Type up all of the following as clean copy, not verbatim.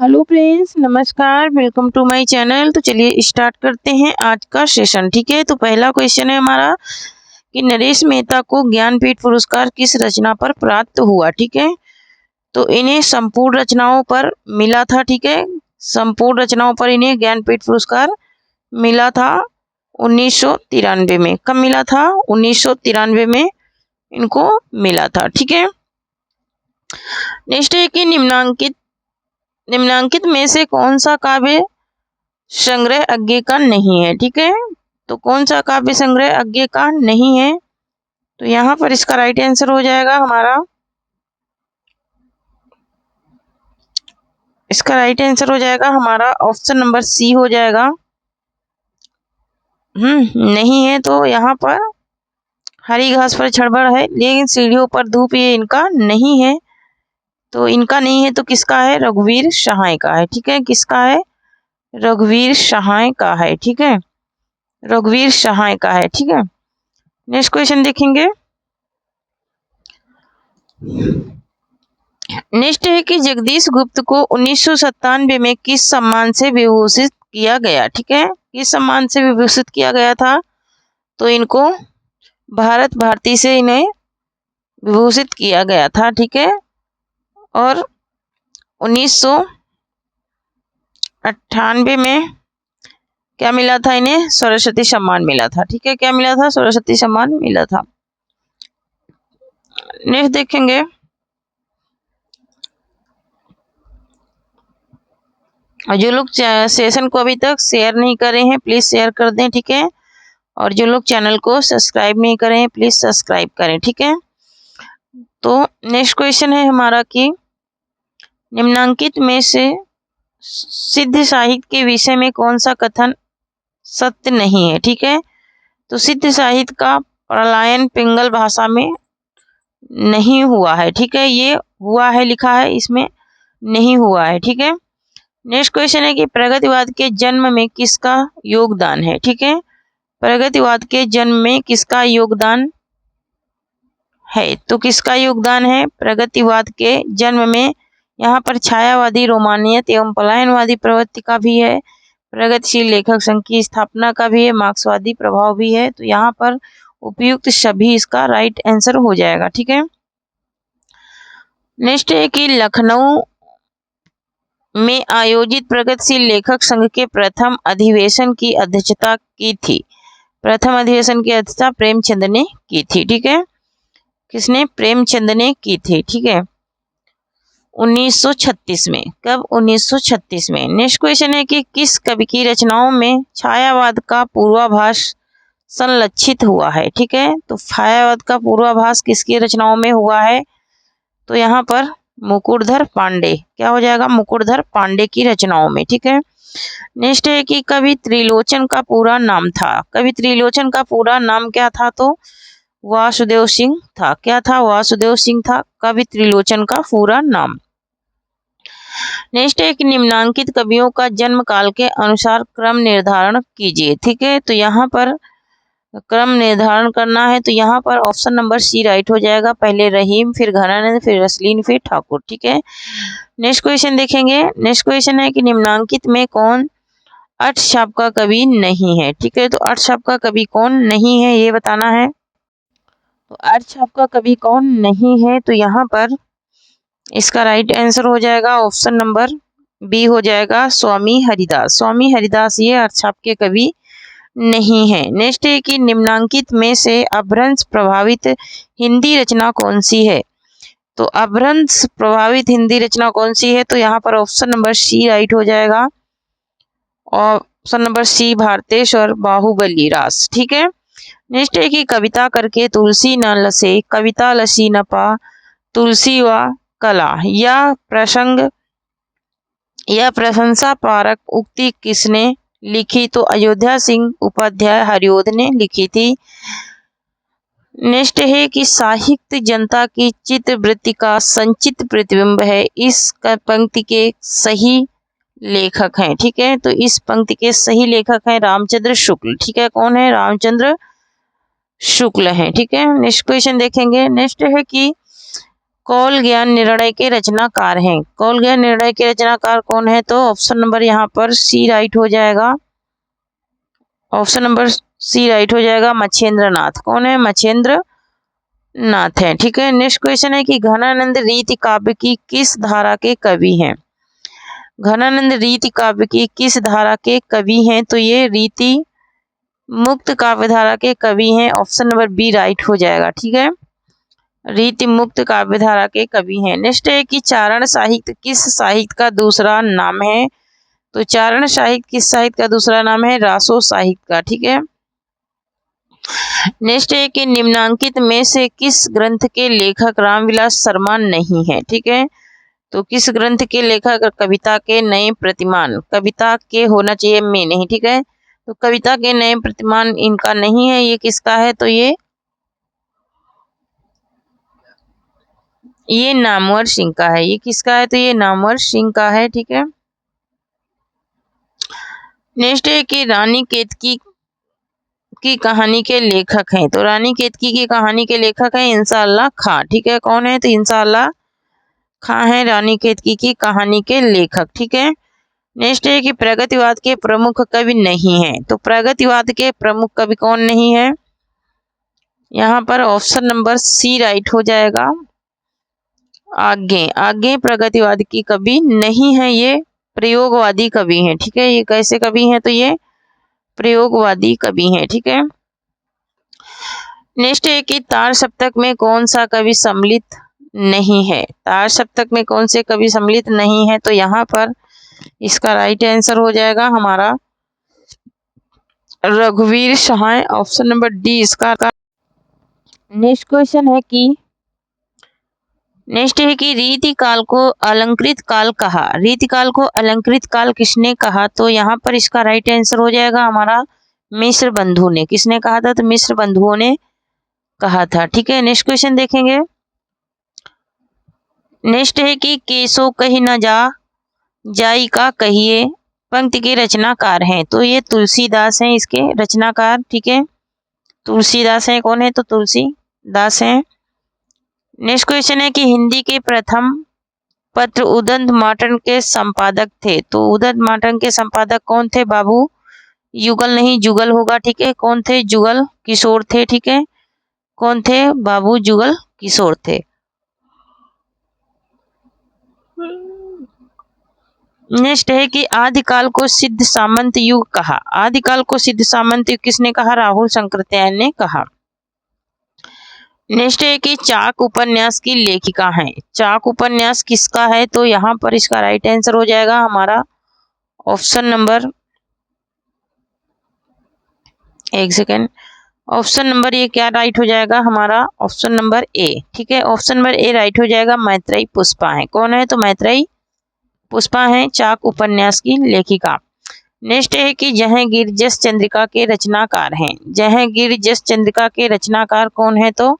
Hello friends, नमस्कार, welcome to my channel. तो चलिए स्टार्ट करते हैं आज का सेशन। ठीक है, तो पहला क्वेश्चन है हमारा कि नरेश मेहता को ज्ञानपीठ पुरस्कार किस रचना पर प्राप्त हुआ। ठीक है, तो इन्हें संपूर्ण रचनाओं पर मिला था। ठीक है, संपूर्ण रचनाओं पर इन्हें ज्ञानपीठ पुरस्कार मिला था 1993 में। कब मिला था? 1993 में इनको मिला था। ठीक है, नेक्स्ट है कि निम्नांकित में से कौन सा काव्य संग्रह अज्ञे का नहीं है। ठीक है, तो कौन सा काव्य संग्रह अज्ञे का नहीं है? तो यहाँ पर इसका राइट आंसर हो जाएगा हमारा, इसका राइट आंसर हो जाएगा हमारा ऑप्शन नंबर सी हो जाएगा। नहीं है, तो यहाँ पर हरी घास पर छड़बड़ है लेकिन सीढ़ियों पर धूप, ये इनका नहीं है। तो इनका नहीं है तो किसका है? रघुवीर सहाय का है। ठीक है, किसका है? रघुवीर सहाय का है। ठीक है, रघुवीर सहाय का है। ठीक है, नेक्स्ट क्वेश्चन देखेंगे। नेक्स्ट है कि जगदीश गुप्त को 1997 में किस सम्मान से विभूषित किया गया। ठीक है, किस सम्मान से विभूषित किया गया था? तो इनको भारत भारती से इन्हें विभूषित किया गया था। ठीक है, और 1998 में क्या मिला था इन्हें? सरस्वती सम्मान मिला था। ठीक है, क्या मिला था? सरस्वती सम्मान मिला था। नेक्स्ट देखेंगे। और जो लोग सेशन को अभी तक शेयर नहीं कर रहे हैं प्लीज शेयर कर दें। ठीक है, और जो लोग चैनल को सब्सक्राइब नहीं कर रहे हैं प्लीज सब्सक्राइब करें। ठीक है, तो नेक्स्ट क्वेश्चन है हमारा कि निम्नांकित में से सिद्ध साहित्य के विषय में कौन सा कथन सत्य नहीं है। ठीक है, तो सिद्ध साहित्य का प्रलयन पिंगल भाषा में नहीं हुआ है। ठीक है, ये हुआ है लिखा है, इसमें नहीं हुआ है। ठीक है, नेक्स्ट क्वेश्चन है कि प्रगतिवाद के जन्म में किसका योगदान है। ठीक है, प्रगतिवाद के जन्म में किसका योगदान है? तो किसका योगदान है प्रगतिवाद के जन्म में? यहाँ पर छायावादी, रोमानियत एवं पलायनवादी प्रवृत्ति का भी है, प्रगतिशील लेखक संघ की स्थापना का भी है, मार्क्सवादी प्रभाव भी है। तो यहाँ पर उपयुक्त सभी इसका राइट आंसर हो जाएगा। ठीक है, नेक्स्ट है कि लखनऊ में आयोजित प्रगतिशील लेखक संघ के प्रथम अधिवेशन की अध्यक्षता की थी। प्रथम अधिवेशन की अध्यक्षता प्रेमचंद ने की थी। ठीक है, किसने? प्रेमचंद ने की थी। ठीक है, 1936 में। कब? 1936 में। नेक्स्ट क्वेश्चन है कि किस कवि की रचनाओं में छायावाद का पूर्वाभास संलक्षित हुआ है। ठीक है, तो छायावाद का पूर्वाभास किसकी रचनाओं में हुआ है? तो यहाँ पर मुकुटधर पांडे, क्या हो जाएगा? मुकुटधर पांडे की रचनाओं में। ठीक है, नेक्स्ट है कि कवि त्रिलोचन का पूरा नाम था। कवि त्रिलोचन का पूरा नाम क्या था? तो वासुदेव सिंह था। क्या था? वासुदेव सिंह था कवि त्रिलोचन का पूरा नाम। नेक्स्ट है कि निम्नांकित कवियों का जन्म काल के अनुसार क्रम निर्धारण कीजिए। ठीक है, तो यहाँ पर क्रम निर्धारण करना है, तो यहाँ पर ऑप्शन नंबर सी राइट हो जाएगा। पहले रहीम, फिर घनानंद, फिर रसलीन, फिर ठाकुर। ठीक है, नेक्स्ट क्वेश्चन देखेंगे। नेक्स्ट क्वेश्चन है कि निम्नांकित में कौन अष्टछाप का कवि नहीं है। ठीक है, तो अष्टछाप का कवि कौन नहीं है ये बताना है। तो अष्टछाप का कवि कौन नहीं है? तो यहाँ पर इसका राइट आंसर हो जाएगा ऑप्शन नंबर बी हो जाएगा, स्वामी हरिदास। स्वामी हरिदास ये अष्टछाप के कवि नहीं है। नेक्स्ट है कि निम्नांकित में से अपभ्रंश प्रभावित हिंदी रचना कौन सी है? तो अपभ्रंश प्रभावित हिंदी रचना कौन सी है? तो यहाँ पर ऑप्शन नंबर सी राइट हो जाएगा, ऑप्शन नंबर सी भारतेश और बाहुबली रास। ठीक है, नेक्स्ट है कि कविता करके तुलसी न लसे, कविता लसी न पा, तुलसी व कला, यह प्रशंसा पारक उक्ति किसने लिखी? तो अयोध्या सिंह उपाध्याय हरिओद ने लिखी थी। नेक्स्ट है कि साहित्य जनता की चित्तवृत्ति का संचित प्रतिबिंब है, इस पंक्ति के सही लेखक हैं। ठीक है, तो इस पंक्ति के सही लेखक हैं रामचंद्र शुक्ल। ठीक है, कौन है? रामचंद्र शुक्ल हैं। ठीक है, नेक्स्ट क्वेश्चन देखेंगे। नेक्स्ट है कि कौल ज्ञान निर्णय के रचनाकार हैं। कौल ज्ञान निर्णय के रचनाकार कौन है? तो ऑप्शन नंबर यहाँ पर सी राइट हो जाएगा। ऑप्शन नंबर सी राइट हो जाएगा। मच्छेंद्र नाथ। कौन है? मच्छेंद्र नाथ है। ठीक है। नेक्स्ट क्वेश्चन है कि घनानंद रीति काव्य की किस धारा के कवि हैं? घनानंद रीति काव्य की किस धारा के कवि हैं? तो ये रीति मुक्त काव्य धारा के कवि हैं। ऑप्शन नंबर बी राइट हो जाएगा। ठीक है। रीति मुक्त काव्य धारा के कवि हैं। नेक्स्ट है कि चारण साहित्य किस साहित्य का दूसरा नाम है? तो चारण साहित्य किस साहित्य का दूसरा नाम है? रासो साहित्य का। ठीक है। नेक्स्ट है कि निम्नांकित में से किस ग्रंथ के लेखक रामविलास शर्मा नहीं है? ठीक है। तो किस ग्रंथ के लेखक? कविता के नए प्रतिमान। कविता के होना चाहिए में नहीं। ठीक है। तो कविता के नए प्रतिमान इनका नहीं है। ये किसका है? तो ये नामवर सिंह का है। ये किसका है? तो ये नामवर सिंह का है। ठीक है। नेक्स्ट है कि रानी केतकी की कहानी के लेखक हैं। तो रानी केतकी की कहानी के लेखक हैं इंसाअल्लाह खां। ठीक है। कौन है? तो इंसाअल्लाह खां है रानी केतकी की कहानी के लेखक। ठीक है। नेक्स्ट है कि प्रगतिवाद के प्रमुख कवि नहीं है। तो प्रगतिवाद के प्रमुख कवि कौन नहीं है? यहाँ पर ऑप्शन नंबर सी राइट हो जाएगा। आगे प्रगतिवाद की कवि नहीं है। ये प्रयोगवादी कवि हैं। ठीक है। ये कैसे कवि हैं? तो ये प्रयोगवादी कवि हैं। ठीक है। नेक्स्ट है कि तार सप्तक में कौन सा कवि सम्मिलित नहीं है? तार सप्तक में कौन से कवि सम्मिलित नहीं है? तो यहाँ पर इसका राइट आंसर हो जाएगा हमारा रघुवीर सहाय। ऑप्शन नंबर डी इसका। नेक्स्ट क्वेश्चन है कि रीति काल को अलंकृत काल कहा। रीति काल को अलंकृत काल किसने कहा? तो यहाँ पर इसका राइट आंसर हो जाएगा हमारा मिश्र बंधु ने। किसने कहा था? तो मिश्र बंधुओं ने कहा था। ठीक है। नेक्स्ट क्वेश्चन देखेंगे। नेक्स्ट है कि केसो कही न जाई का कहिए पंक्ति के रचनाकार हैं। तो ये तुलसीदास हैं इसके रचनाकार। ठीक है। तुलसीदास हैं। कौन है? तो तुलसीदास हैं। नेक्स्ट क्वेश्चन है कि हिंदी के प्रथम पत्र उदंत मार्टन के संपादक थे। तो उदंत मार्टन के संपादक कौन थे? बाबू युगल नहीं जुगल होगा। ठीक है। कौन थे? जुगल किशोर थे। ठीक है। कौन थे? बाबू जुगल किशोर थे। नेक्स्ट है कि आदिकाल को सिद्ध सामंत युग कहा। आदिकाल को सिद्ध सामंत युग किसने कहा? राहुल शंकरत्यायन ने कहा। नेक्स्ट है कि चाक उपन्यास की लेखिका है। चाक उपन्यास किसका है? तो यहाँ पर इसका राइट आंसर हो जाएगा हमारा ऑप्शन नंबर ऑप्शन नंबर ये क्या राइट हो जाएगा हमारा? Option number A. ठीक है। ऑप्शन नंबर ए राइट हो जाएगा। मैत्रेयी पुष्पा है। कौन है? तो मैत्रेयी पुष्पा है चाक उपन्यास की लेखिका। नेक्स्ट है कि जहांगीर जस चंद्रिका के रचनाकार हैं। जहांगीर जस चंद्रिका के रचनाकार कौन है? तो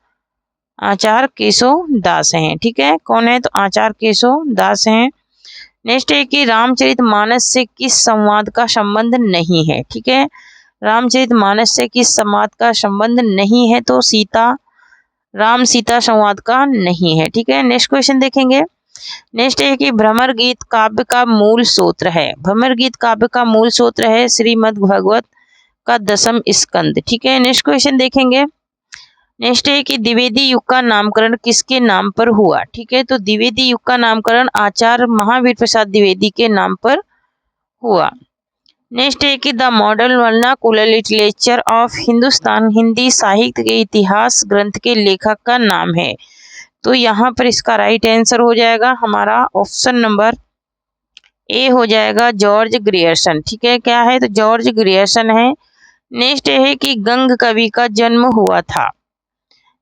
आचार्य केशव दास हैं। ठीक है। कौन है? तो आचार्य केशव दास हैं। नेक्स्ट है कि रामचरितमानस से किस संवाद का संबंध नहीं है? ठीक है। रामचरितमानस से किस संवाद का संबंध नहीं है? तो राम सीता संवाद का नहीं है। ठीक है। नेक्स्ट क्वेश्चन देखेंगे। नेक्स्ट है कि भ्रमर गीत काव्य का मूल सूत्र है। भ्रमर गीत काव्य का मूल सूत्र है श्रीमद् भागवत का 10वां स्कंद। ठीक है। नेक्स्ट क्वेश्चन देखेंगे। नेक्स्ट है कि द्विवेदी युग का नामकरण किसके नाम पर हुआ? ठीक है। तो द्विवेदी युग का नामकरण आचार्य महावीर प्रसाद द्विवेदी के नाम पर हुआ। नेक्स्ट है कि the modern vernacular literature of Hindustan Hindi साहित्य के इतिहास ग्रंथ के लेखक का नाम है। तो यहाँ पर इसका राइट आंसर हो जाएगा हमारा ऑप्शन नंबर ए हो जाएगा जॉर्ज ग्रियर्सन। ठीक है। क्या है? तो जॉर्ज ग्रियर्सन है। नेक्स्ट है कि गंग कवि का जन्म हुआ था।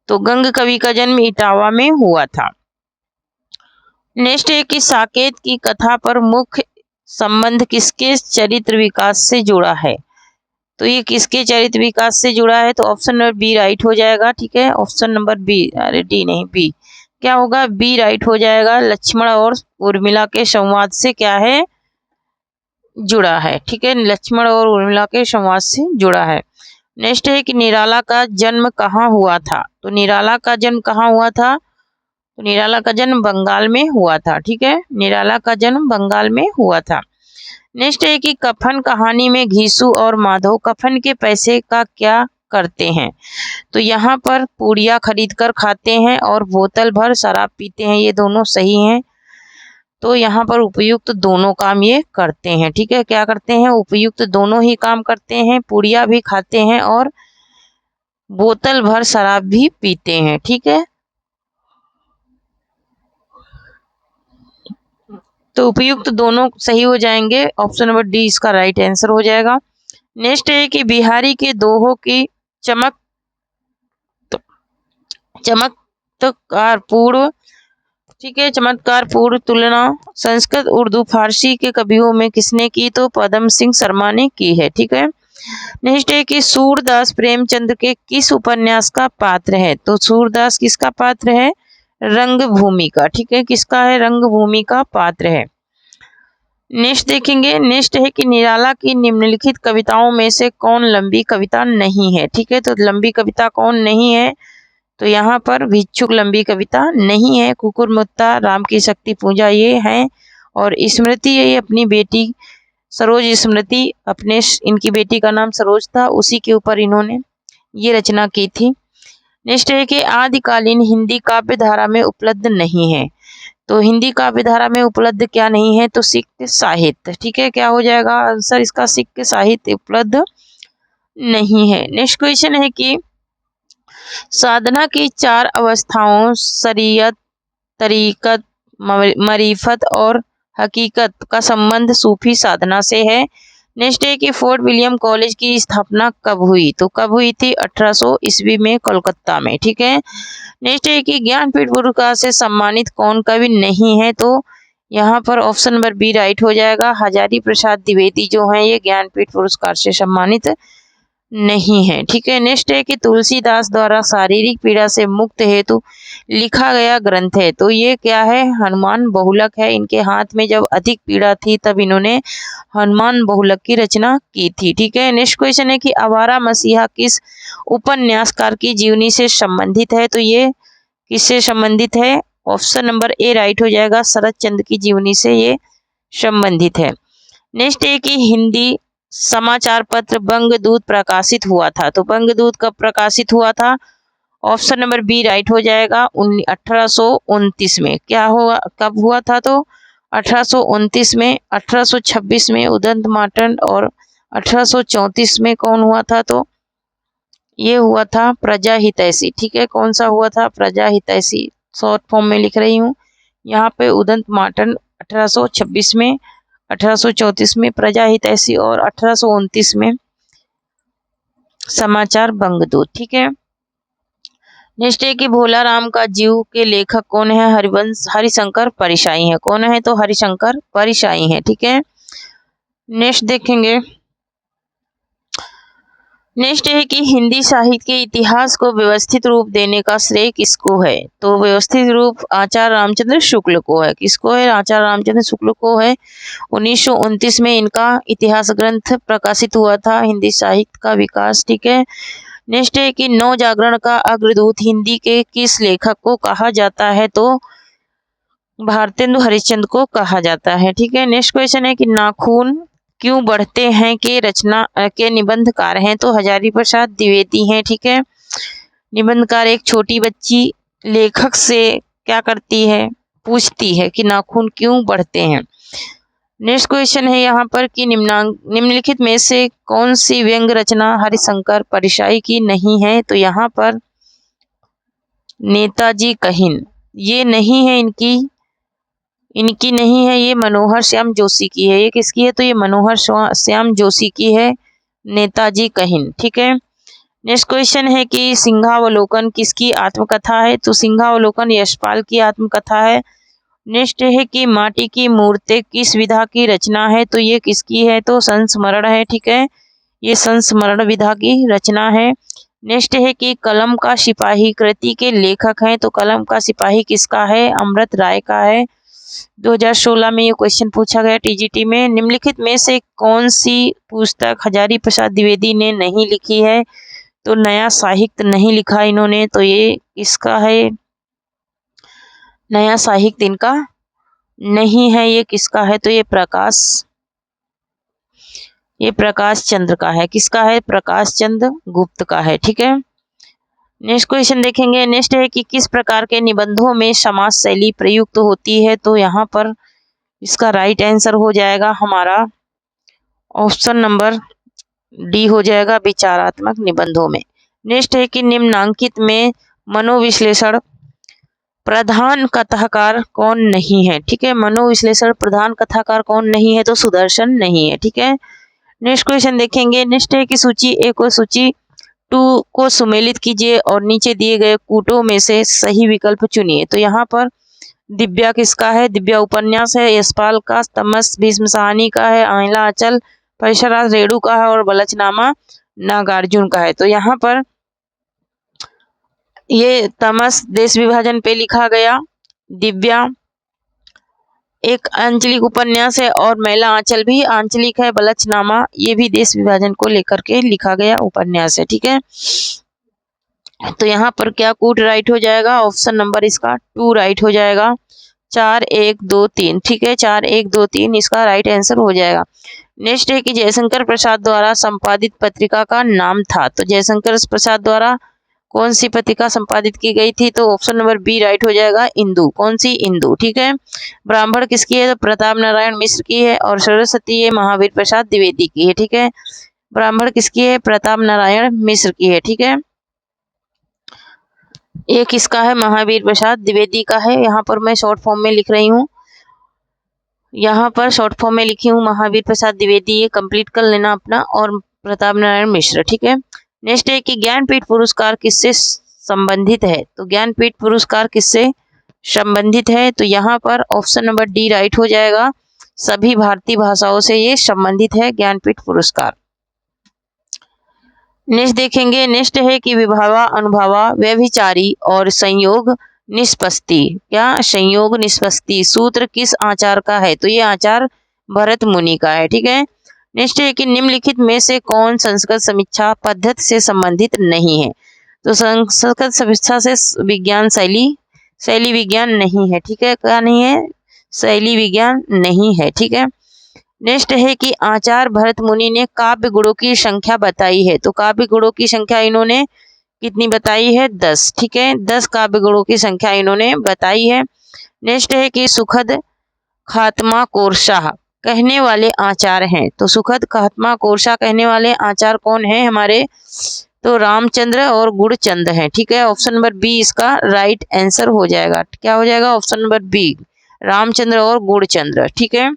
तो गंग कवि का जन्म इटावा में हुआ था। नेक्स्ट है कि साकेत की कथा पर मुख्य संबंध किसके चरित्र विकास से जुड़ा है? तो ये किसके चरित्र विकास से जुड़ा है? तो ऑप्शन नंबर बी राइट हो जाएगा। ठीक है। ऑप्शन नंबर बी, अरे डी नहीं बी, क्या होगा? बी राइट हो जाएगा। लक्ष्मण और उर्मिला के संवाद से क्या है? जुड़ा है। ठीक है। लक्ष्मण और उर्मिला के संवाद से जुड़ा है। नेक्स्ट है कि निराला का जन्म कहाँ हुआ था? तो निराला का जन्म कहाँ हुआ था? तो निराला का जन्म बंगाल में हुआ था। ठीक है, निराला का जन्म बंगाल में हुआ था। नेक्स्ट है कि कफन कहानी में घीसू और माधव कफन के पैसे का क्या करते हैं? तो यहाँ पर पूड़िया खरीद कर खाते हैं और बोतल भर शराब पीते हैं, ये दोनों सही हैं। तो यहाँ पर उपयुक्त दोनों काम ये करते हैं। ठीक है, क्या करते हैं? उपयुक्त दोनों ही काम करते हैं, पूड़िया भी खाते हैं और बोतल भर शराब भी पीते हैं। ठीक है, तो उपयुक्त दोनों सही हो जाएंगे। ऑप्शन नंबर डी इसका राइट आंसर हो जाएगा। नेक्स्ट है कि बिहारी के दोहों की चमत्कार पूर्व, ठीक है, चमत्कार पूर्व तुलना संस्कृत उर्दू फारसी के कवियों में किसने की? तो पदम सिंह शर्मा ने की है। ठीक है, नेक्स्ट है कि सूरदास प्रेमचंद के किस उपन्यास का पात्र है? तो सूरदास किसका पात्र है? रंगभूमि का। ठीक है, किसका है? रंगभूमि का पात्र है। नेक्स्ट देखेंगे, नेक्स्ट है कि निराला की निम्नलिखित कविताओं में से कौन लंबी कविता नहीं है? ठीक है, तो लंबी कविता कौन नहीं है? तो यहाँ पर भिक्षुक लंबी कविता नहीं है। कुकुरमुत्ता, राम की शक्ति पूजा ये है, और स्मृति ये अपनी बेटी सरोज स्मृति, अपने इनकी बेटी का नाम सरोज था, उसी के ऊपर इन्होंने ये रचना की थी। नेक्स्ट है कि आदिकालीन हिंदी काव्य धारा में उपलब्ध नहीं है। तो हिंदी काव्य धारा में उपलब्ध क्या नहीं है? तो सिक्ख साहित्य। ठीक है, क्या हो जाएगा आंसर इसका? सिक्ख साहित्य उपलब्ध नहीं है। नेक्स्ट क्वेश्चन है कि साधना की 4 अवस्थाओं शरीयत, तरीकत, मरीफत और हकीकत का संबंध सूफी साधना से है। नेक्स्ट है कि फोर्ट विलियम कॉलेज की स्थापना कब हुई? तो कब हुई थी? 1800 ईस्वी में कोलकाता में। ठीक है, नेक्स्ट है कि ज्ञानपीठ पुरस्कार से सम्मानित कौन कवि नहीं है? तो यहाँ पर ऑप्शन नंबर बी राइट हो जाएगा। हजारी प्रसाद द्विवेदी जो हैं ये ज्ञानपीठ पुरस्कार से सम्मानित नहीं है। ठीक है, नेक्स्ट है कि तुलसीदास द्वारा शारीरिक पीड़ा से मुक्त हेतु लिखा गया ग्रंथ है। तो ये क्या है? हनुमान बहुलक है। इनके हाथ में जब अधिक पीड़ा थी तब इन्होंने हनुमान बहुलक की रचना की थी। ठीक है, नेक्स्ट क्वेश्चन है कि आवारा मसीहा किस उपन्यासकार की जीवनी से संबंधित है? तो ये किससे संबंधित है? ऑप्शन नंबर ए राइट हो जाएगा। शरद चंद्र की जीवनी से ये संबंधित है। नेक्स्ट है कि हिंदी समाचार पत्र बंगदूत प्रकाशित हुआ था। तो बंगदूत कब प्रकाशित हुआ था? ऑप्शन नंबर बी राइट हो जाएगा। 1829 में। क्या हुआ? कब हुआ था? तो 1829 में। 1826 में उदंत मार्टन, और 1834 में कौन हुआ था? तो ये हुआ था प्रजा हितैषी। ठीक है, कौन सा हुआ था? प्रजा हितैषी। शॉर्ट फॉर्म में लिख रही हूँ यहाँ पे। उदंत मार्टन 1826 में, 1834 में प्रजा हितैषी, और 1829 में समाचार बंगदूत। ठीक है, नेक्स्ट है कि भोला राम का जीव के लेखक कौन है? हरिशंकर परिशाई है। कौन है? तो हरिशंकर परिशाई है। ठीक है, नेक्स्ट देखेंगे, नेक्स्ट है कि हिंदी साहित्य के इतिहास को व्यवस्थित रूप देने का श्रेय किसको है? तो व्यवस्थित रूप आचार्य रामचंद्र शुक्ल को है। किसको है? आचार्य रामचंद्र शुक्ल को है। 1929 में इनका इतिहास ग्रंथ प्रकाशित हुआ था, हिंदी साहित्य का विकास। ठीक है, नेक्स्ट है कि नव जागरण का अग्रदूत हिंदी के किस लेखक को कहा जाता है? तो भारतेंदु हरिश्चंद्र को कहा जाता है। ठीक है, नेक्स्ट क्वेश्चन है कि नाखून क्यों बढ़ते हैं के रचना के निबंधकार हैं? तो हजारी प्रसाद द्विवेदी हैं। ठीक है, निबंधकार एक छोटी बच्ची लेखक से क्या करती है? पूछती है कि नाखून क्यों बढ़ते हैं। नेक्स्ट क्वेश्चन है यहाँ पर कि निम्नलिखित में से कौन सी व्यंग्य रचना हरिशंकर परिशाई की नहीं है? तो यहाँ पर नेताजी कहिन ये नहीं है, इनकी नहीं है, ये मनोहर श्याम जोशी की है। ये किसकी है? तो ये मनोहर श्याम जोशी की है, नेताजी कहिन। ठीक है, नेक्स्ट क्वेश्चन है कि सिंहावलोकन किसकी आत्मकथा है? तो सिंहावलोकन यशपाल की आत्मकथा है। नेक्स्ट है कि माटी की मूर्तें किस विधा की रचना है? तो ये किसकी है? तो संस्मरण है। ठीक है, ये संस्मरण विधा की रचना है। नेक्स्ट है कि कलम का सिपाही कृति के लेखक हैं। तो कलम का सिपाही किसका है? अमृत राय का है। 2016 में ये क्वेश्चन पूछा गया टीजीटी में। निम्नलिखित में से कौन सी पुस्तक हजारी प्रसाद द्विवेदी ने नहीं लिखी है? तो नया साहित्य नहीं लिखा इन्होंने। तो ये इसका है नया साहित्य इनका नहीं है। ये किसका है? तो ये प्रकाश चंद्र का है। किसका है? प्रकाश चंद्र गुप्त का है। ठीक है, नेक्स्ट क्वेश्चन देखेंगे। नेक्स्ट है कि किस प्रकार के निबंधों में समास शैली प्रयुक्त होती है? तो यहाँ पर इसका राइट आंसर हो जाएगा हमारा ऑप्शन नंबर डी हो जाएगा, विचारात्मक निबंधों में। नेक्स्ट है कि निम्नांकित में मनोविश्लेषण प्रधान कथाकार कौन नहीं है? ठीक है, मनोविश्लेषण प्रधान कथाकार कौन नहीं है? तो सुदर्शन नहीं है। ठीक है, नेक्स्ट क्वेश्चन देखेंगे। नेक्स्ट है कि सूची 1 और सूची 2 को सुमेलित कीजिए और नीचे दिए गए कूटों में से सही विकल्प चुनिए। तो यहाँ पर दिव्या किसका है? दिव्या उपन्यास है। यशपाल का तमस भीष्म साहनी का है। आइला अचल परिसराज रेणु का है और बलचनामा नागार्जुन का है। तो यहाँ पर ये तमस देश विभाजन पे लिखा गया, दिव्या एक आंचलिक उपन्यास है और मैला आंचल भी आंचलिक है। बलचनामा ये भी देश विभाजन को लेकर के लिखा गया उपन्यास है। ठीक है, तो यहाँ पर क्या कूट राइट हो जाएगा? ऑप्शन नंबर इसका 2 राइट हो जाएगा। 4 1 2 3। ठीक है, 4 1 2 3 इसका राइट आंसर हो जाएगा। नेक्स्ट है कि जयशंकर प्रसाद द्वारा संपादित पत्रिका का नाम था। तो जयशंकर प्रसाद द्वारा कौन सी पत्रिका संपादित की गई थी? तो ऑप्शन नंबर बी राइट हो जाएगा, इंदु। कौन सी? इंदु। ठीक है, ब्राह्मण किसकी है? तो प्रताप नारायण मिश्र की है और सरस्वती ये महावीर प्रसाद द्विवेदी की है। ठीक है, ब्राह्मण किसकी है? प्रताप नारायण मिश्र की है। ठीक है, ये किसका है? महावीर प्रसाद द्विवेदी का है। यहाँ पर मैं शॉर्ट फॉर्म में लिख रही हूँ, यहाँ पर शॉर्ट फॉर्म में लिखी हूँ महावीर प्रसाद द्विवेदी। ये कंप्लीट कर लेना अपना, और प्रताप नारायण मिश्र। ठीक है, नेक्स्ट है कि ज्ञानपीठ पुरस्कार किससे संबंधित है? तो ज्ञानपीठ पुरस्कार किससे संबंधित है? तो यहाँ पर ऑप्शन नंबर डी राइट हो जाएगा, सभी भारतीय भाषाओं से ये संबंधित है ज्ञानपीठ पुरस्कार। नेक्स्ट देखेंगे। नेक्स्ट है कि विभावा अनुभावा व्यभिचारी और संयोग निष्पत्ति, क्या संयोग निष्पत्ति सूत्र किस आचार का है? तो ये आचार भरत मुनि का है। ठीक है, नेक्स्ट है कि निम्नलिखित में से कौन संस्कृत समीक्षा पद्धति से संबंधित नहीं है? तो संस्कृत समीक्षा से विज्ञान शैली विज्ञान नहीं है। ठीक है, क्या नहीं है? शैली विज्ञान नहीं है। ठीक है, नेक्स्ट है कि आचार्य भरत मुनि ने काव्य गुणों की संख्या बताई है। तो काव्य गुणों की संख्या इन्होंने कितनी बताई है? 10। ठीक है, 10 काव्य गुणों की संख्या इन्होंने बताई है। नेक्स्ट है कि सुखद खात्मा कोरशाह कहने वाले आचार्य हैं। तो सुखद खात्मा कोरशाह कहने वाले आचार्य कौन है हमारे? तो रामचंद्र और गुणचंद हैं। ठीक है, ऑप्शन नंबर बी इसका राइट आंसर हो जाएगा। क्या हो जाएगा? ऑप्शन नंबर बी, रामचंद्र और गुणचंद्र। ठीक है,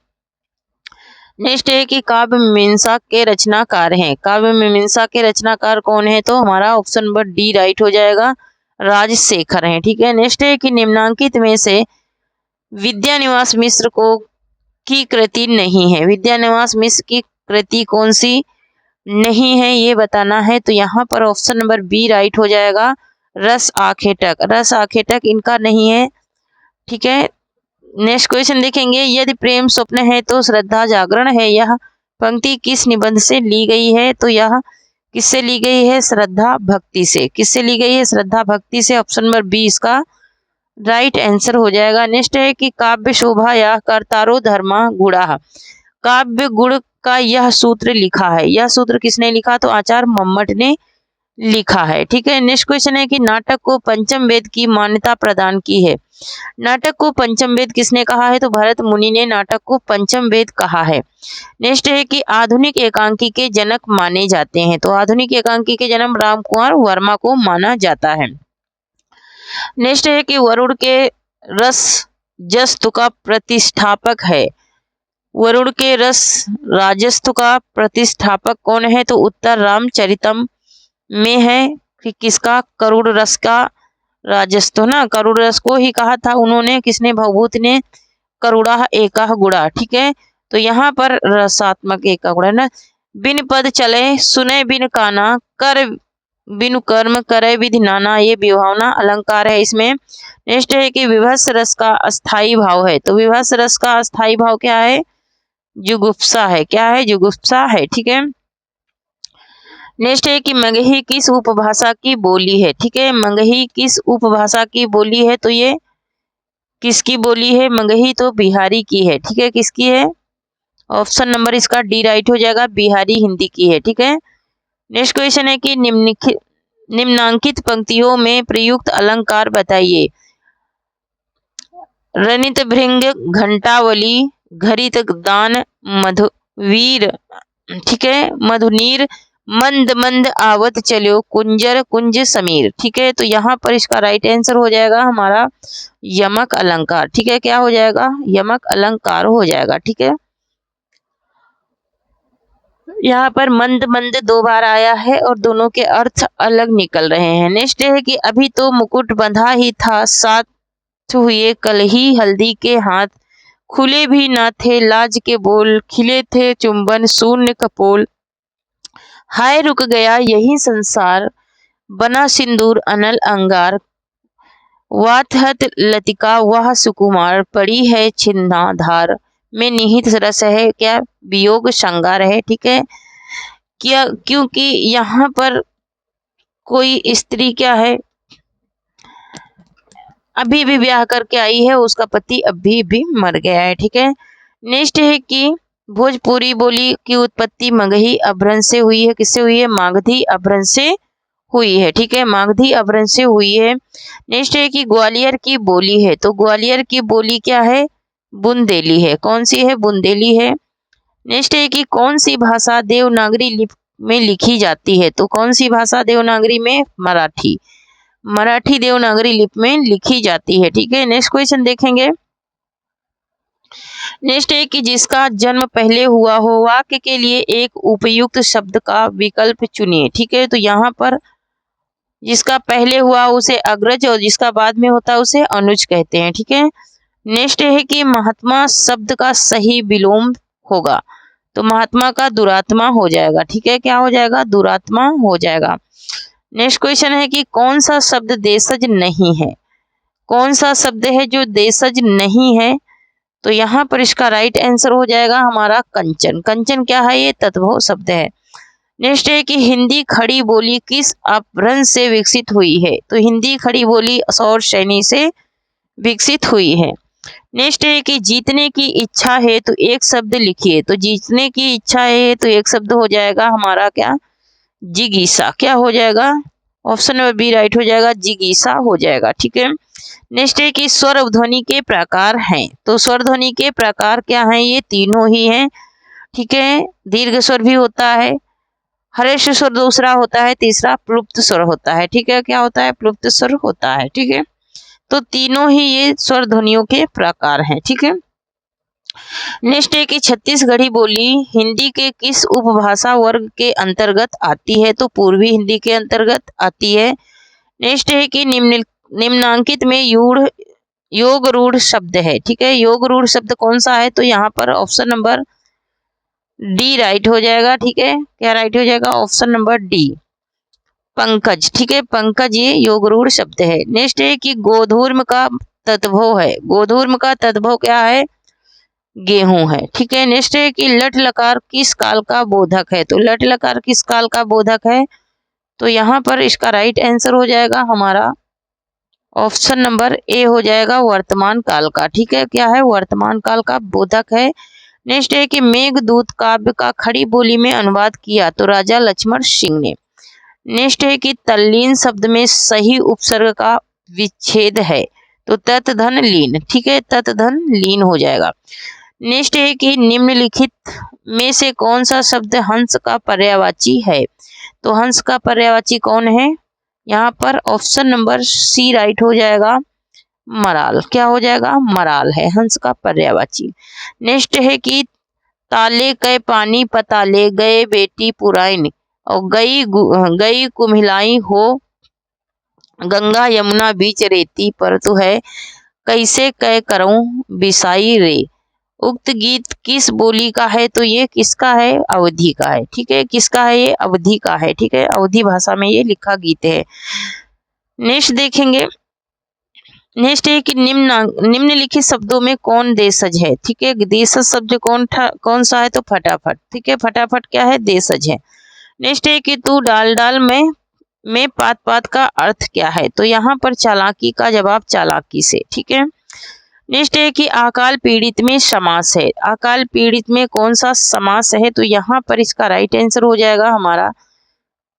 नेक्स्ट है कि काव्य मीमांसा के रचनाकार हैं। काव्य मीमांसा के रचनाकार कौन है? तो हमारा ऑप्शन नंबर डी राइट हो जाएगा, राजशेखर हैं। ठीक है, नेक्स्ट है कि निम्नांकित में से विद्यानिवास मिश्र को की कृति नहीं है। विद्यानिवास मिश्र की कृति कौन सी नहीं है ये बताना है। तो यहाँ पर ऑप्शन नंबर बी राइट हो जाएगा, रस आखेटक। रस आखेटक इनका नहीं है। ठीक है, नेक्स्ट क्वेश्चन देखेंगे। यदि प्रेम स्वप्न है तो श्रद्धा जागरण है, यह पंक्ति किस निबंध से ली गई है? तो यह किससे ली गई है? श्रद्धा भक्ति से। किससे ली गई है? श्रद्धा भक्ति से। ऑप्शन नंबर बी इसका राइट आंसर हो जाएगा। नेक्स्ट है कि काव्य शोभा या कर्तारो धर्मा गुणा, काव्य गुण का यह सूत्र लिखा है। यह सूत्र किसने लिखा? तो आचार्य मम्मट ने लिखा है। ठीक है, नेक्स्ट क्वेश्चन है कि नाटक को पंचम वेद की मान्यता प्रदान की है। नाटक को पंचम वेद किसने कहा है? तो भरत मुनि ने नाटक को पंचम वेद कहा है। नेक्स्ट है कि आधुनिक एकांकी के जनक माने जाते हैं। तो आधुनिक एकांकी के जन्म रामकुमार वर्मा को माना जाता है। नेक्स्ट है कि वरुण के रस जस्तु का प्रतिष्ठापक है। वरुण के रस राजस्तु का प्रतिष्ठापक कौन है? तो उत्तर रामचरितम में है कि किसका? करुण रस का राजस्तु ना, करुण रस को ही कहा था उन्होंने, किसने? भवभूति ने, करुणा एका गुणा। ठीक है, तो यहाँ पर रसात्मक एका गुणा ना। बिन पद चले सुने बिन काना, कर बिनु कर्म करे विधि नाना, ये विभावना अलंकार है इसमें। नेक्स्ट है कि विभत्स रस का अस्थाई भाव है। तो विभत्स रस का अस्थाई भाव क्या है? जुगुप्सा है। क्या है? जुगुप्सा है। ठीक है, नेक्स्ट है कि मगही किस उपभाषा की बोली है? ठीक है, मगही किस उपभाषा की बोली है? तो ये किसकी बोली है? मगही तो बिहारी की है, ठीक है। किसकी है? ऑप्शन नंबर इसका डी राइट हो जाएगा, बिहारी हिंदी की है, ठीक है। नेक्स्ट क्वेश्चन है कि निम्नांकित पंक्तियों में प्रयुक्त अलंकार बताइए। रनित भृंग, घंटावली, घरित दान, मधुवीर, ठीक है, मधुनीर, मंद मंद आवत चलो, कुंजर कुंज समीर, ठीक है। तो यहाँ पर इसका राइट आंसर हो जाएगा हमारा यमक अलंकार, ठीक है। क्या हो जाएगा? यमक अलंकार हो जाएगा, ठीक है। यहाँ पर मंद मंद 2 बार आया है और दोनों के अर्थ अलग निकल रहे हैं। नेक्स्ट है कि अभी तो मुकुट बंधा ही था, साथ हुए कल ही हल्दी के हाथ, खुले भी ना थे लाज के बोल, खिले थे चुंबन शून्य कपोल, हाय रुक गया यही संसार, बना सिंदूर अनल अंगार, वातहत लतिका वह सुकुमार, पड़ी है छिन्ना धार, में निहित रस है क्या? वियोग श्रृंगार है, ठीक है। क्या? क्योंकि यहाँ पर कोई स्त्री क्या है, अभी भी ब्याह करके आई है, उसका पति अभी भी मर गया है, ठीक है। नेक्स्ट है कि भोजपुरी बोली की उत्पत्ति मगही अपभ्रंश से हुई है। किससे हुई है? मागधी अपभ्रंश से हुई है, ठीक है। मागधी अपभ्रंश से हुई है। नेक्स्ट है कि ग्वालियर की बोली है, तो ग्वालियर की बोली क्या है? बुंदेली है। कौन सी है? बुंदेली है। नेक्स्ट है कि कौन सी भाषा देवनागरी लिपि में लिखी जाती है, तो कौन सी भाषा देवनागरी में? मराठी। मराठी देवनागरी लिपि में लिखी जाती है, ठीक है। नेक्स्ट क्वेश्चन देखेंगे। नेक्स्ट है कि जिसका जन्म पहले हुआ हो, वाक्य के लिए एक उपयुक्त शब्द का विकल्प चुनिए, ठीक है। तो यहाँ पर जिसका पहले हुआ उसे अग्रज और जिसका बाद में होता है उसे अनुज कहते हैं, ठीक है। नेक्स्ट है कि महात्मा शब्द का सही विलोम होगा, तो महात्मा का दुरात्मा हो जाएगा, ठीक है। क्या हो जाएगा? दुरात्मा हो जाएगा। नेक्स्ट क्वेश्चन है कि कौन सा शब्द देशज नहीं है? कौन सा शब्द है जो देशज नहीं है? तो यहाँ पर इसका राइट आंसर हो जाएगा हमारा कंचन। कंचन क्या है? ये तद्भव शब्द है। नेक्स्ट है कि हिंदी खड़ी बोली किस अपभ्रंश से विकसित हुई है? तो हिंदी खड़ी बोली सौर श्रेणी से विकसित हुई है। नेक्स्ट है कि जीतने की इच्छा है तो एक शब्द लिखिए, तो जीतने की इच्छा है तो एक शब्द हो जाएगा हमारा क्या? जिगीसा। क्या हो जाएगा? ऑप्शन नंबर बी राइट हो जाएगा, जिगीसा हो जाएगा, ठीक है। नेक्स्ट है कि स्वर ध्वनि के प्रकार हैं, तो स्वर ध्वनि के प्रकार क्या हैं? ये तीनों ही हैं, ठीक है। दीर्घ स्वर भी होता है, हर्ष स्वर दूसरा होता है, तीसरा प्लुप्त स्वर होता है, ठीक है। क्या होता है? प्लुप्त स्वर होता है, ठीक है। तो तीनों ही ये स्वर ध्वनियों के प्रकार हैं, ठीक है। नेक्स्ट है कि छत्तीसगढ़ी बोली हिंदी के किस उपभाषा वर्ग के अंतर्गत आती है? तो पूर्वी हिंदी के अंतर्गत आती है। नेक्स्ट है कि निम्नांकित में योग रूढ़ शब्द है, ठीक है। योग रूढ़ शब्द कौन सा है? तो यहाँ पर ऑप्शन नंबर डी राइट हो जाएगा, ठीक है। क्या राइट हो जाएगा? ऑप्शन नंबर डी, पंकज, ठीक है। पंकज ये योग रूढ़ शब्द है। नेक्स्ट है कि गोधूर्म का तद्भव है, गोधूर्म का तद्भव क्या है? गेहूं है, ठीक है। नेक्स्ट है कि लट लकार किस काल का बोधक है? तो लट लकार किस काल का बोधक है? तो यहाँ पर इसका राइट आंसर हो जाएगा हमारा ऑप्शन नंबर ए हो जाएगा, वर्तमान काल का, ठीक है। क्या है? वर्तमान काल का बोधक है। नेक्स्ट है कि मेघदूत काव्य का खड़ी बोली में अनुवाद किया, तो राजा लक्ष्मण सिंह ने। नेक्स्ट है कि तल्लीन शब्द में सही उपसर्ग का विच्छेद है, तो तत् धन लीन, ठीक है। तत् धन लीन हो जाएगा। नेक्स्ट है कि निम्नलिखित में से कौन सा शब्द हंस का पर्यायवाची है? तो हंस का पर्यायवाची कौन है? यहाँ पर ऑप्शन नंबर सी राइट हो जाएगा, मराल। क्या हो जाएगा? मराल है हंस का पर्यायवाची। नेक्स्ट है कि ताले कै पानी पताले गए बेटी पुराइन और गई कुम्हिलाई हो, गंगा यमुना बीच रेती पर तो है, कैसे कै करूं बिसाई रे। उक्त गीत किस बोली का है? तो ये किसका है? अवधी का है, ठीक है। किसका है? ये अवधी का है, ठीक है। अवधी भाषा में ये लिखा गीत है। नेक्स्ट देखेंगे। नेक्स्ट है कि निम्नलिखित शब्दों में कौन देशज है? ठीक है। देशज शब्द कौन सा है? तो फटाफट, ठीक है। फटाफट क्या है? देशज है। नेक्स्ट है कि तू डाल डाल में पात पात का अर्थ क्या है? तो यहाँ पर चालाकी का जवाब चालाकी से, ठीक है। नेक्स्ट है कि अकाल पीड़ित में समास है। अकाल पीड़ित में कौन सा समास है? तो यहाँ पर इसका राइट आंसर हो जाएगा हमारा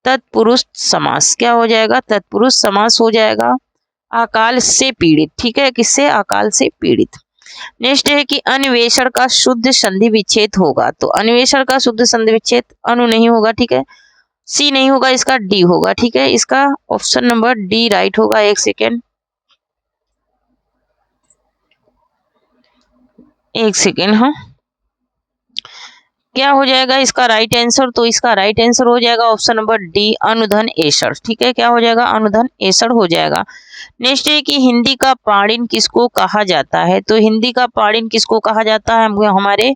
तत्पुरुष समास। क्या हो जाएगा? तत्पुरुष समास हो जाएगा। अकाल से पीड़ित, ठीक है, किससे? अकाल से पीड़ित। नेक्स्ट है कि अन्वेषण का शुद्ध संधि विच्छेद होगा। तो अन्वेषण का शुद्ध संधि विच्छेद अनु नहीं होगा, ठीक है, सी नहीं होगा, इसका डी होगा, ठीक है, इसका ऑप्शन नंबर डी राइट होगा। एक सेकेंड, हाँ, क्या हो जाएगा इसका राइट आंसर? तो इसका राइट आंसर हो जाएगा ऑप्शन नंबर डी, अनुधन एषण, ठीक है, क्या हो जाएगा? अनुधन एषण हो जाएगा। नेक्स्ट है कि हिंदी का पाणिन किसको कहा जाता है? तो हिंदी का पाणिन किसको कहा जाता है? हमारे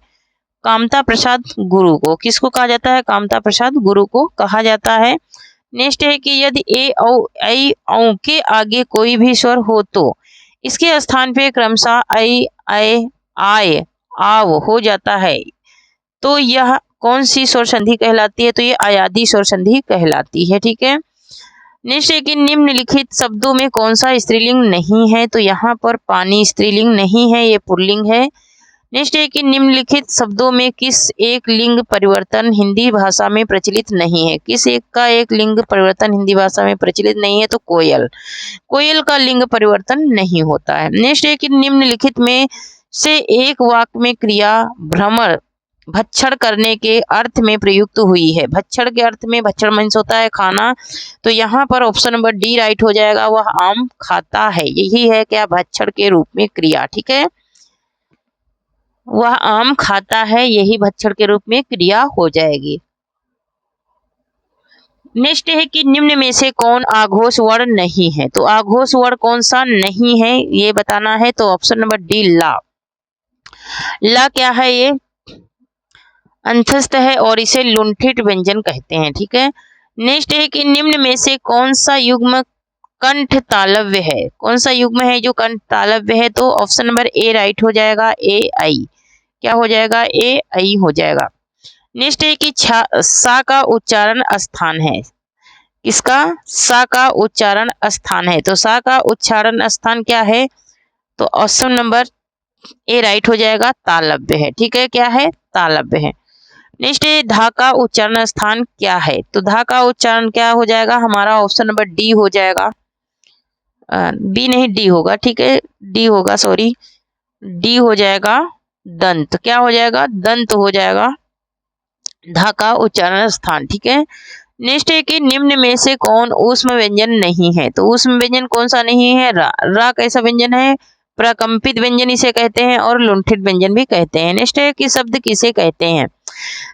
कामता प्रसाद गुरु को। किसको कहा जाता है? कामता प्रसाद गुरु को कहा जाता है। नेक्स्ट है कि यदि ए औ के आगे कोई भी स्वर हो तो इसके स्थान पे क्रमशः ऐ आय आव हो जाता है, तो यह कौन सी स्वर संधि कहलाती है? तो ये अयादी स्वर संधि कहलाती है, ठीक है। नेक्स्ट है कि निम्नलिखित शब्दों में कौन सा स्त्रीलिंग नहीं है? तो यहाँ पर पानी स्त्रीलिंग नहीं है, ये पुल्लिंग है। नेक्स्ट है कि निम्नलिखित शब्दों में किस एक लिंग परिवर्तन हिंदी भाषा में प्रचलित नहीं है? किस एक का एक लिंग परिवर्तन हिंदी भाषा में प्रचलित नहीं है? तो कोयल, कोयल का लिंग परिवर्तन नहीं होता है। नेक्स्ट है कि निम्नलिखित में से एक वाक्य में क्रिया भ्रमर भक्षण करने के अर्थ में प्रयुक्त हुई है। भक्षण के अर्थ में, भक्षण मीन्स होता है खाना, तो यहाँ पर ऑप्शन नंबर डी राइट हो जाएगा, वह आम खाता है, यही है क्या? भक्षण के रूप में क्रिया, ठीक है, वह आम खाता है, यही भक्षण के रूप में क्रिया हो जाएगी। नेक्स्ट है कि निम्न में से कौन आघोष वर्ण नहीं है? तो आघोष वर्ण कौन सा नहीं है ये बताना है, तो ऑप्शन नंबर डी ला। ला क्या है? ये अंतस्थ है और इसे लुंठित व्यंजन कहते हैं, ठीक है। नेक्स्ट है कि निम्न में से कौन सा युग्म कंठ तालव्य है? कौन सा युग्म है जो कंठ तालव्य है? तो ऑप्शन नंबर ए राइट हो जाएगा, ए आई, क्या हो जाएगा? ए आई हो जाएगा। नेक्स्ट है कि सा का उच्चारण स्थान है। किसका? सा का उच्चारण स्थान है, तो सा का उच्चारण स्थान क्या है? तो ऑप्शन नंबर ए राइट हो जाएगा, तालव्य है, ठीक है, क्या है? तालव्य है। नेक्स्ट है धा का उच्चारण स्थान क्या है? तो धा का उच्चारण क्या हो जाएगा हमारा? ऑप्शन नंबर डी हो जाएगा, बी नहीं डी होगा, ठीक है, डी होगा, सॉरी, डी हो जाएगा दंत। क्या हो जाएगा? दंत हो जाएगा धा का उच्चारण स्थान, ठीक है। नेक्स्ट है कि निम्न में से कौन ऊष्म व्यंजन नहीं है? तो ऊष्म व्यंजन कौन सा नहीं है? रा। रा कैसा व्यंजन है? प्रकंपित व्यंजन इसे कहते हैं और लुंठित व्यंजन भी कहते हैं। नेक्स्ट है कि शब्द किसे कहते हैं?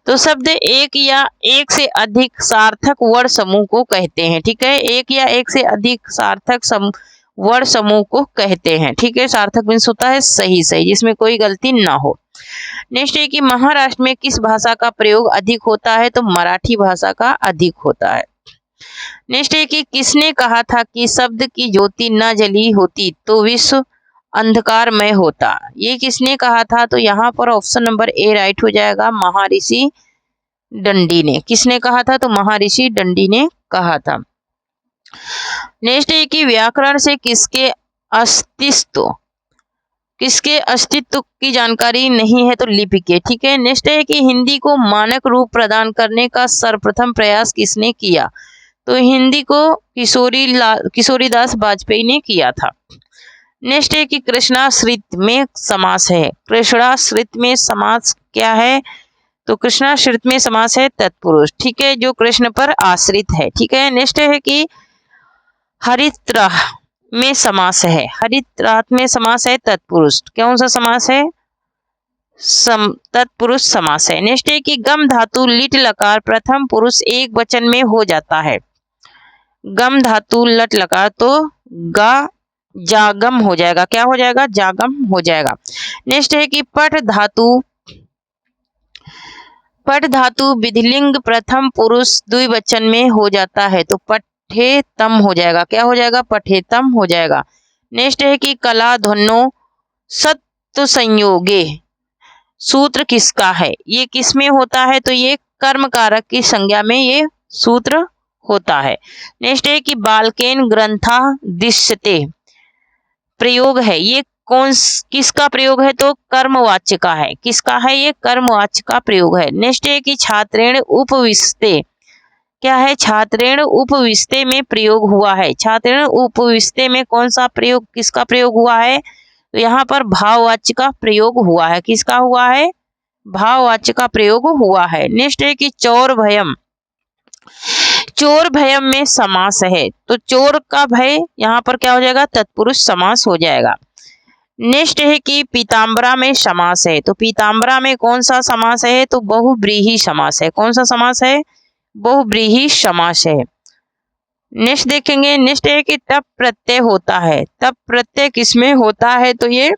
तो शब्द एक या एक से अधिक सार्थक वर्ण समूह को कहते हैं, ठीक है, एक या एक से अधिक सार्थक वर्ण समूह को कहते हैं, ठीक है। सार्थक मीन्स होता है सही सही, जिसमें कोई गलती ना हो। नेक्स्ट है कि महाराष्ट्र में किस भाषा का प्रयोग अधिक होता है? तो मराठी भाषा का अधिक होता है। नेक्स्ट है कि किसने कहा था कि शब्द की ज्योति न जली होती तो विश्व अंधकारमय होता? ये किसने कहा था? तो यहाँ पर ऑप्शन नंबर ए राइट हो जाएगा, महर्षि दंडी ने। किसने कहा था? तो महर्षि दंडी ने कहा था। नेक्स्ट है कि व्याकरण से किसके अस्तित्व की जानकारी नहीं है? तो लिपि के, ठीक है। नेक्स्ट है कि हिंदी को मानक रूप प्रदान करने का सर्वप्रथम प्रयास किसने किया? तो हिंदी को किशोरीदास वाजपेयी ने किया था। नेक्स्ट है कि कृष्णाश्रित में समास है। कृष्णाश्रित में समास क्या है? तो कृष्णाश्रित में समास है तत्पुरुष, ठीक है, जो कृष्ण पर आश्रित है, ठीक है। नेक्स्ट है कि हरित्राह में समास है। हरित्राह में समास है तत्पुरुष। कौन सा समास है? तत्पुरुष समास है। नेक्स्ट है कि गम धातु लिट लकार प्रथम पुरुष एक वचन में हो जाता है। गम धातु लट लकार तो गा जागम हो जाएगा। क्या हो जाएगा? जागम हो जाएगा। नेक्स्ट है कि पठ धातु विधिलिंग प्रथम पुरुष द्विवचन में हो जाता है, तो पठेतम हो जाएगा। क्या हो जाएगा? पठेतम हो जाएगा। नेक्स्ट है कि कला ध्वनो सत्व संयोगे सूत्र किसका है? ये किस में होता है? तो ये कर्म कारक की संज्ञा में ये सूत्र होता है। नेक्स्ट है कि बालकेन ग्रंथा दिश्यते प्रयोग है, ये किसका प्रयोग है? तो कर्मवाच्य का है। किसका है? ये कर्मवाच्य का प्रयोग है। नेक्स्ट है कि छात्रेण उपविशते, क्या है? छात्रेण उपविशते में प्रयोग हुआ है। छात्रेण उपविशते में कौन सा प्रयोग, किसका प्रयोग हुआ है? तो यहाँ पर भाववाच्य का प्रयोग हुआ है। किसका हुआ है? भाववाच्य का प्रयोग हुआ है। नेक्स्ट है कि चोर भयम, चोर भयम में समास है, तो चोर का भय यहाँ पर क्या हो जाएगा? तत्पुरुष समास हो जाएगा। नेक्स्ट है कि पीताम्बरा में समास है, तो पीताम्बरा में कौन सा समास है? तो बहुव्रीहि समास है। कौन सा समास है? बहुव्रीहि समास है। नेक्स्ट देखेंगे, नेक्स्ट है कि तप प्रत्यय होता है। तप प्रत्यय किसमें होता है? तो ये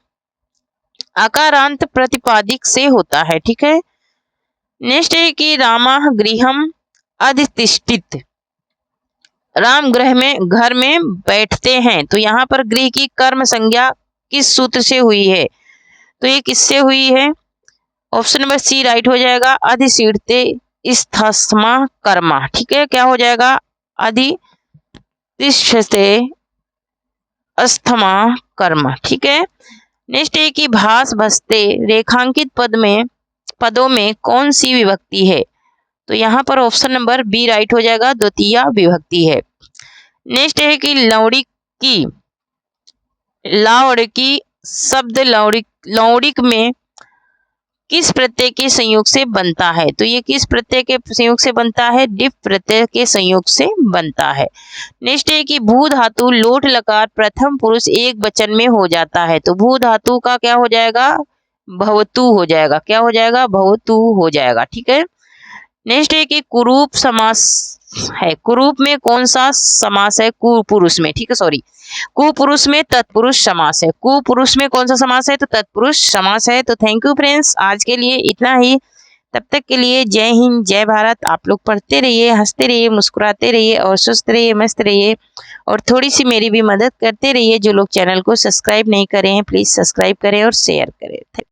आकारांत प्रतिपादिक से होता है। ठीक है। नेक्स्ट है कि रामः गृहम अधितिष्ठित, राम घर में बैठते हैं, तो यहाँ पर गृह की कर्म संज्ञा किस सूत्र से हुई है? तो ये किससे हुई है? ऑप्शन नंबर सी राइट हो जाएगा, अधिशीर्ते स्थस्मा कर्मा। ठीक है, क्या हो जाएगा? अधितिष्ठते अस्थमा कर्म। ठीक है। नेक्स्ट है कि भास भसते रेखांकित पदों में कौन सी विभक्ति है? तो यहाँ पर ऑप्शन नंबर बी राइट हो जाएगा, द्वितीय विभक्ति है। नेक्स्ट है कि लौड़की शब्द लौड़िक में किस प्रत्यय के संयोग से बनता है? तो ये किस प्रत्यय के संयोग से बनता है? डिप प्रत्यय के संयोग से बनता है। नेक्स्ट है कि भू धातु लोट लकार प्रथम पुरुष एक वचन में हो जाता है, तो भू धातु का क्या हो जाएगा? भवतु हो जाएगा। क्या हो जाएगा? भवतु हो जाएगा। ठीक है। नेक्स्ट है कि कुरूप समास है। कुरूप में कौन सा समास है? कुपुरुष में। ठीक है, सॉरी, कुपुरुष में तत्पुरुष समास है। कुपुरुष में कौन सा समास है? तो तत्पुरुष समास है। तो थैंक यू फ्रेंड्स, आज के लिए इतना ही। तब तक के लिए जय हिंद, जय भारत। आप लोग पढ़ते रहिए, हंसते रहिए, मुस्कुराते रहिए और स्वस्थ रहिए, मस्त रहिए और थोड़ी सी मेरी भी मदद करते रहिए। जो लोग चैनल को सब्सक्राइब नहीं करे हैं प्लीज सब्सक्राइब करें और शेयर करें।